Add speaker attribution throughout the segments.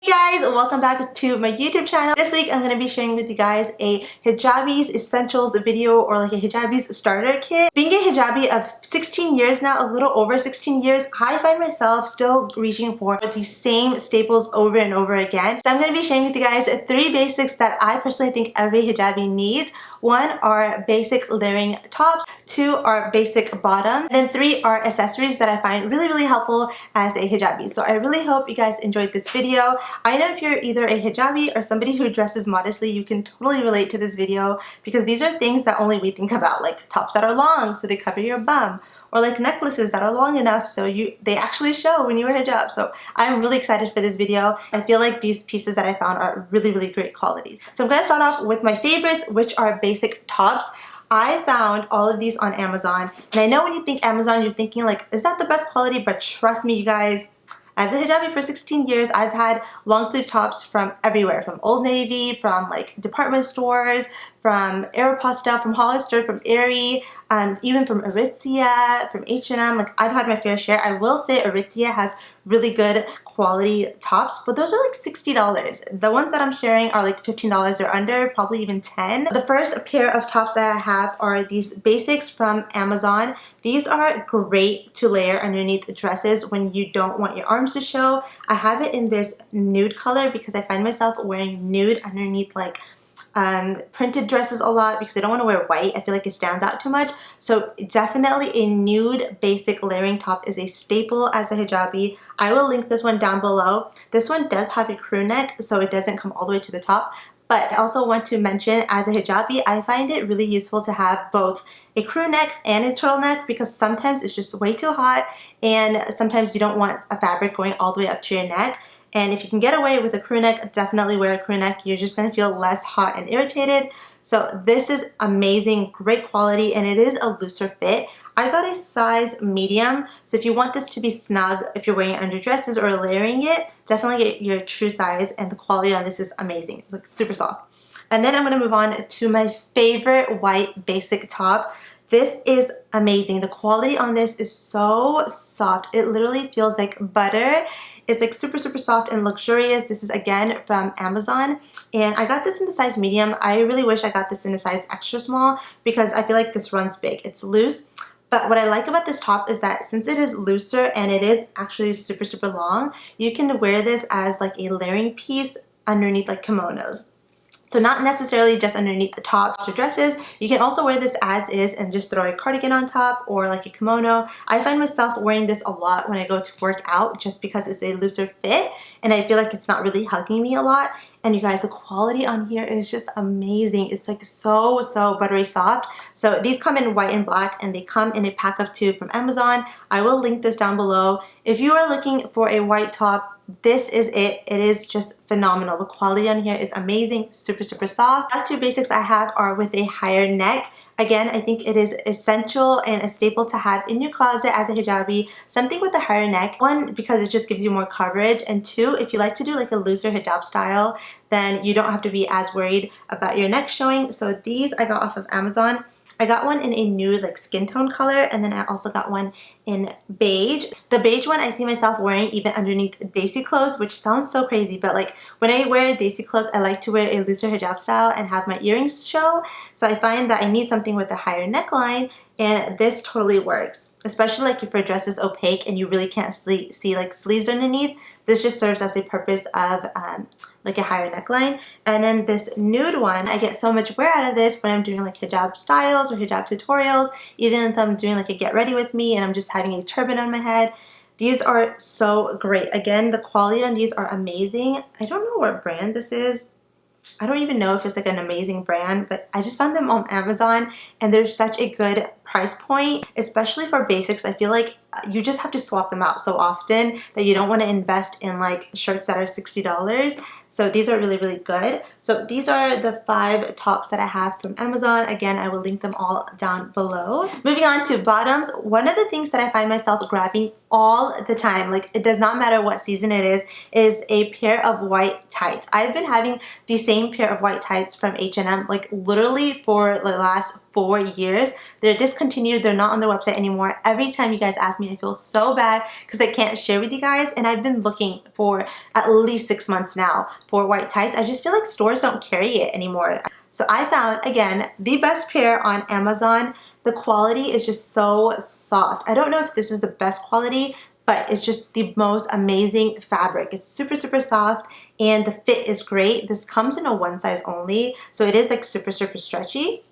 Speaker 1: Hey guys, welcome back to my YouTube channel. This week I'm going to be sharing with you guys a hijabis essentials video, or like a hijabis starter kit. Being a hijabi of 16 years now, a little over 16 years, I find myself still reaching for the same staples over and over again. So I'm going to be sharing with you guys 3 basics that I personally think every hijabi needs. 1 are basic layering tops, 2 are basic bottoms, and then 3 are accessories that I find really helpful as a hijabi. So I really hope you guys enjoyed this video. I know if you're either a hijabi or somebody who dresses modestly, you can totally relate to this video, because these are things that only we think about, like tops that are long so they cover your bum, or like necklaces that are long enough so they actually show when you wear hijab. So I'm really excited for this video. I feel like these pieces that I found are really great qualities. So I'm going to start off with my favorites, which are basic tops. I found all of these on Amazon, and I know when you think Amazon, you're thinking like, is that the best quality? But trust me, you guys, as a hijabi for 16 years, I've had long sleeve tops from everywhere, from Old Navy, from like department stores, from Aeropostale, from Hollister, from Aerie, even from Aritzia, from H&M. Like, I've had my fair share. I will say Aritzia has really good quality tops, but those are like $60. The ones that I'm sharing are like $15 or under, probably even $10. The first pair of tops that I have are these basics from Amazon. These are great to layer underneath dresses when you don't want your arms to show. I have it in this nude color because I find myself wearing nude underneath like printed dresses a lot, because I don't want to wear white. I feel like it stands out too much. So definitely a nude basic layering top is a staple as a hijabi. I will link this one down below. This one does have a crew neck, so it doesn't come all the way to the top. But I also want to mention, as a hijabi, I find it really useful to have both a crew neck and a turtleneck, because sometimes it's just way too hot, and sometimes you don't want a fabric going all the way up to your neck. And if you can get away with a crew neck, definitely wear a crew neck. You're just going to feel less hot and irritated. So this is amazing, great quality, and it is a looser fit. I got a size medium, so if you want this to be snug, if you're wearing it under dresses or layering it, definitely get your true size, and the quality on this is amazing. It's like super soft. And then I'm going to move on to my favorite white basic top. This is amazing. The quality on this is so soft. It literally feels like butter. It's like super soft and luxurious. This is again from Amazon, and I got this in the size medium. I really wish I got this in a size extra small, because I feel like this runs big. It's loose, but what I like about this top is that since it is looser and it is actually super long, you can wear this as like a layering piece underneath like kimonos. So not necessarily just underneath the tops or dresses. You can also wear this as is and just throw a cardigan on top, or like a kimono. I find myself wearing this a lot when I go to work out, just because it's a looser fit and I feel like it's not really hugging me a lot. And you guys, the quality on here is just amazing. It's like so buttery soft. So these come in white and black, and they come in a pack of 2 from Amazon. I will link this down below. If you are looking for a white top, this is it. It is just phenomenal. The quality on here is amazing, super soft. Last 2 basics I have are with a higher neck. Again, I think it is essential and a staple to have in your closet as a hijabi, something with a higher neck. 1, because it just gives you more coverage, and 2, if you like to do like a looser hijab style, then you don't have to be as worried about your neck showing. So these I got off of Amazon. I got one in a nude like skin tone color, and then I also got one in beige. The beige one I see myself wearing even underneath Desi clothes, which sounds so crazy, but like when I wear Desi clothes, I like to wear a looser hijab style and have my earrings show. So I find that I need something with a higher neckline, and this totally works, especially like if your dress is opaque and you really can't see like sleeves underneath. This just serves as a purpose of like a higher neckline. And then this nude one, I get so much wear out of this when I'm doing like hijab styles or hijab tutorials, even if I'm doing like a get ready with me and I'm just having a turban on my head. These are so great. Again, the quality on these are amazing. I don't know what brand this is. I don't even know if it's like an amazing brand, but I just found them on Amazon, and they're such a good price point, especially for basics. I feel like you just have to swap them out so often that you don't want to invest in like shirts that are $60. So these are really good. So these are the 5 tops that I have from Amazon. Again, I will link them all down below. Moving on to bottoms, one of the things that I find myself grabbing all the time, like it does not matter what season it is a pair of white tights. I've been having the same pair of white tights from H&M like literally for the last 4 years. They're discontinued. They're not on their website anymore. Every time you guys ask me, I feel so bad because I can't share with you guys, and I've been looking for at least 6 months now for white tights. I just feel like stores don't carry it anymore. So I found, again, the best pair on Amazon. The quality is just so soft. I don't know if this is the best quality, but it's just the most amazing fabric. It's super, super soft, and the fit is great. This comes in a one size only, so it is like super, super stretchy.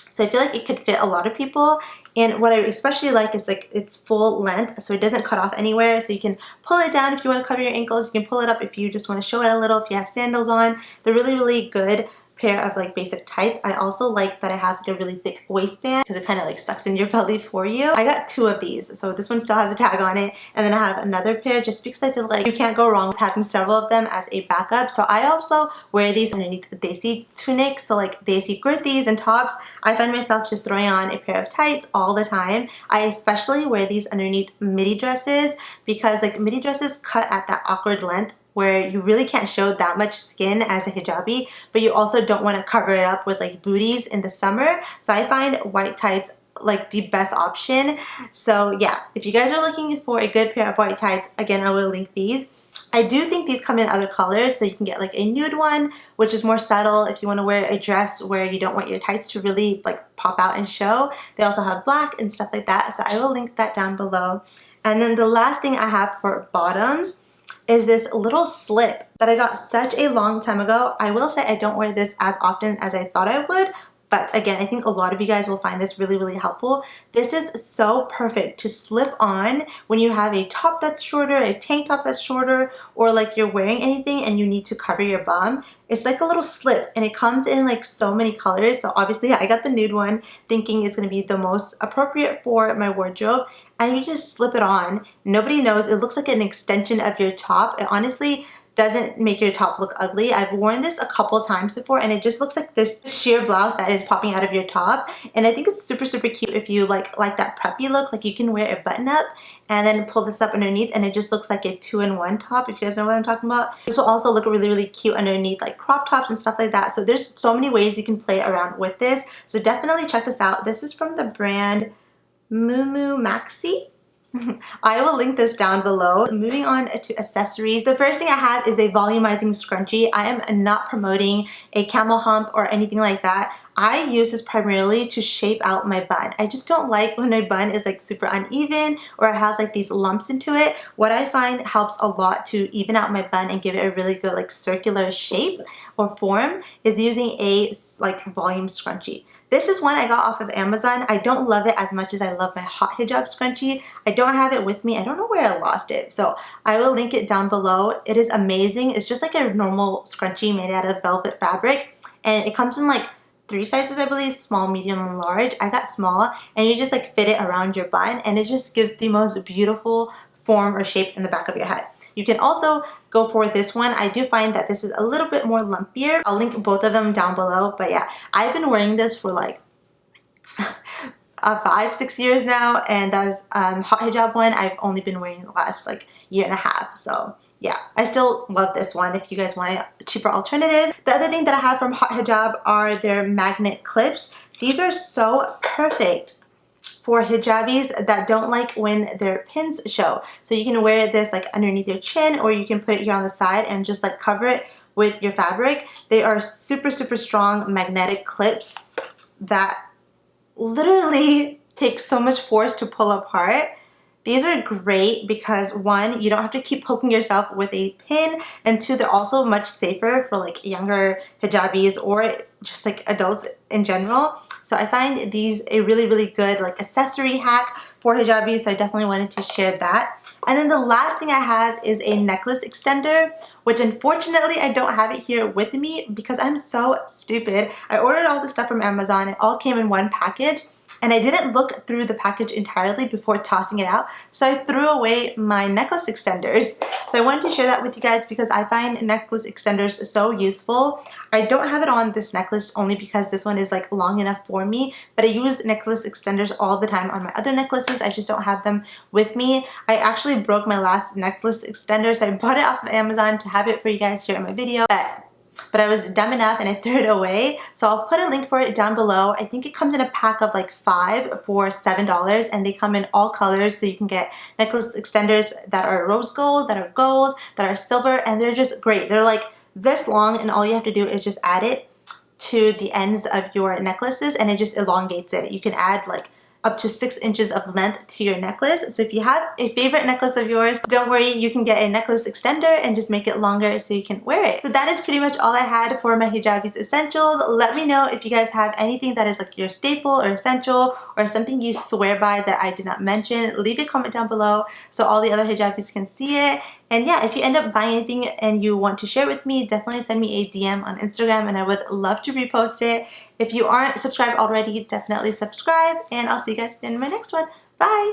Speaker 1: So I feel like it could fit a lot of people. And what I especially like is like it's full length, so it doesn't cut off anywhere. So you can pull it down if you want to cover your ankles. You can pull it up if you just want to show it a little, if you have sandals on. They're really, really good pair of like basic tights. I also like that it has like a really thick waistband because it kind of like sucks in your belly for you. I got 2 of these, so this one still has a tag on it, and then I have another pair just because I feel like you can't go wrong with having several of them as a backup. So I also wear these underneath the desi tunics, so like desi kurtis and tops. I find myself just throwing on a pair of tights all the time. I especially wear these underneath midi dresses because like midi dresses cut at that awkward length where you really can't show that much skin as a hijabi, but you also don't want to cover it up with like booties in the summer. So I find white tights like the best option. So yeah, if you guys are looking for a good pair of white tights, again, I will link these. I do think these come in other colors, so you can get like a nude one, which is more subtle if you want to wear a dress where you don't want your tights to really like pop out and show. They also have black and stuff like that, so I will link that down below. And then the last thing I have for bottoms is this little slip that I got such a long time ago. I will say I don't wear this as often as I thought I would, but again, I think a lot of you guys will find this really, really helpful. This is so perfect to slip on when you have a top that's shorter, a tank top that's shorter, or like you're wearing anything and you need to cover your bum. It's like a little slip, and it comes in like so many colors. So obviously I got the nude one thinking it's going to be the most appropriate for my wardrobe. And you just slip it on. Nobody knows. It looks like an extension of your top. It honestly doesn't make your top look ugly. I've worn this a couple times before, and it just looks like this sheer blouse that is popping out of your top. And I think it's super, super cute if you like that preppy look. Like you can wear a button up and then pull this up underneath, and it just looks like a 2-in-1 top, if you guys know what I'm talking about. This will also look really, really cute underneath like crop tops and stuff like that. So there's so many ways you can play around with this. So definitely check this out. This is from the brand Mumu Maxi. I will link this down below. Moving on to accessories. The first thing I have is a volumizing scrunchie. I am not promoting a camel hump or anything like that. I use this primarily to shape out my bun. I just don't like when my bun is like super uneven or it has like these lumps into it. What I find helps a lot to even out my bun and give it a really good like circular shape or form is using a like volume scrunchie. This is one I got off of Amazon. I don't love it as much as I love my hot hijab scrunchie. I don't have it with me. I don't know where I lost it. So I will link it down below. It is amazing. It's just like a normal scrunchie made out of velvet fabric. And it comes in like 3 sizes, I believe, small, medium, and large. I got small, and you just like fit it around your bun, and it just gives the most beautiful form or shape in the back of your head. You can also go for this one. I do find that this is a little bit more lumpier. I'll link both of them down below, but yeah, I've been wearing this for like 5-6 years now, and that was hot hijab one I've only been wearing the last like 1.5 years. So yeah, I still love this one if you guys want a cheaper alternative. The other thing that I have from hot hijab are their magnet clips. These are so perfect for hijabis that don't like when their pins show. So you can wear this like underneath your chin, or you can put it here on the side and just like cover it with your fabric. They are super, super strong magnetic clips that literally take so much force to pull apart. These are great because 1, you don't have to keep poking yourself with a pin, and 2, they're also much safer for like younger hijabis or just like adults in general. So I find these a really, really good like accessory hack for hijabis, so I definitely wanted to share that. And then the last thing I have is a necklace extender, which unfortunately I don't have it here with me because I'm so stupid. I ordered all the stuff from Amazon. It all came in one package, and I didn't look through the package entirely before tossing it out, so I threw away my necklace extenders. So I wanted to share that with you guys because I find necklace extenders so useful. I don't have it on this necklace only because this one is like long enough for me, but I use necklace extenders all the time on my other necklaces. I just don't have them with me. I actually broke my last necklace extender, so I bought it off of Amazon to have it for you guys here in my video. But but I was dumb enough and I threw it away. So I'll put a link for it down below. I think it comes in a pack of like 5 for $7, and they come in all colors, so you can get necklace extenders that are rose gold, that are gold, that are silver, and they're just great. They're like this long, and all you have to do is just add it to the ends of your necklaces, and it just elongates it. You can add like up to 6 inches of length to your necklace. So if you have a favorite necklace of yours, don't worry, you can get a necklace extender and just make it longer so you can wear it. So that is pretty much all I had for my Hijabis essentials. Let me know if you guys have anything that is like your staple or essential, or something you swear by that I did not mention. Leave a comment down below so all the other Hijabis can see it. And yeah, if you end up buying anything and you want to share with me, definitely send me a DM on Instagram and I would love to repost it. If you aren't subscribed already, definitely subscribe, and I'll see you guys in my next one. Bye!